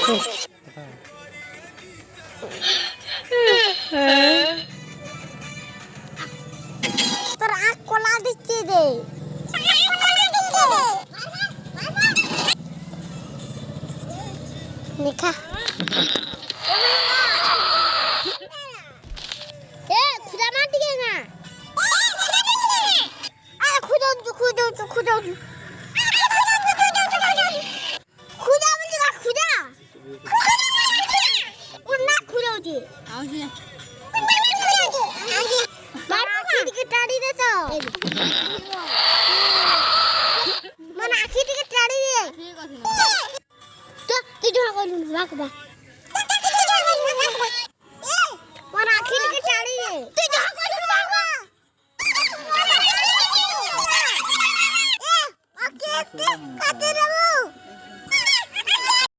তোর আখ কলা দিচ্ছি দে নিখা এ খুদা মার দিকে না আরে খুদা খুদা খুদা খুদা বলছি না খুদা ওর না খুদা উঠে আউজি মারা দিকে টাড়ি দে তো মানে আখি দিকে টাড়ি দে তো তুই ঢোকা করুন বাবা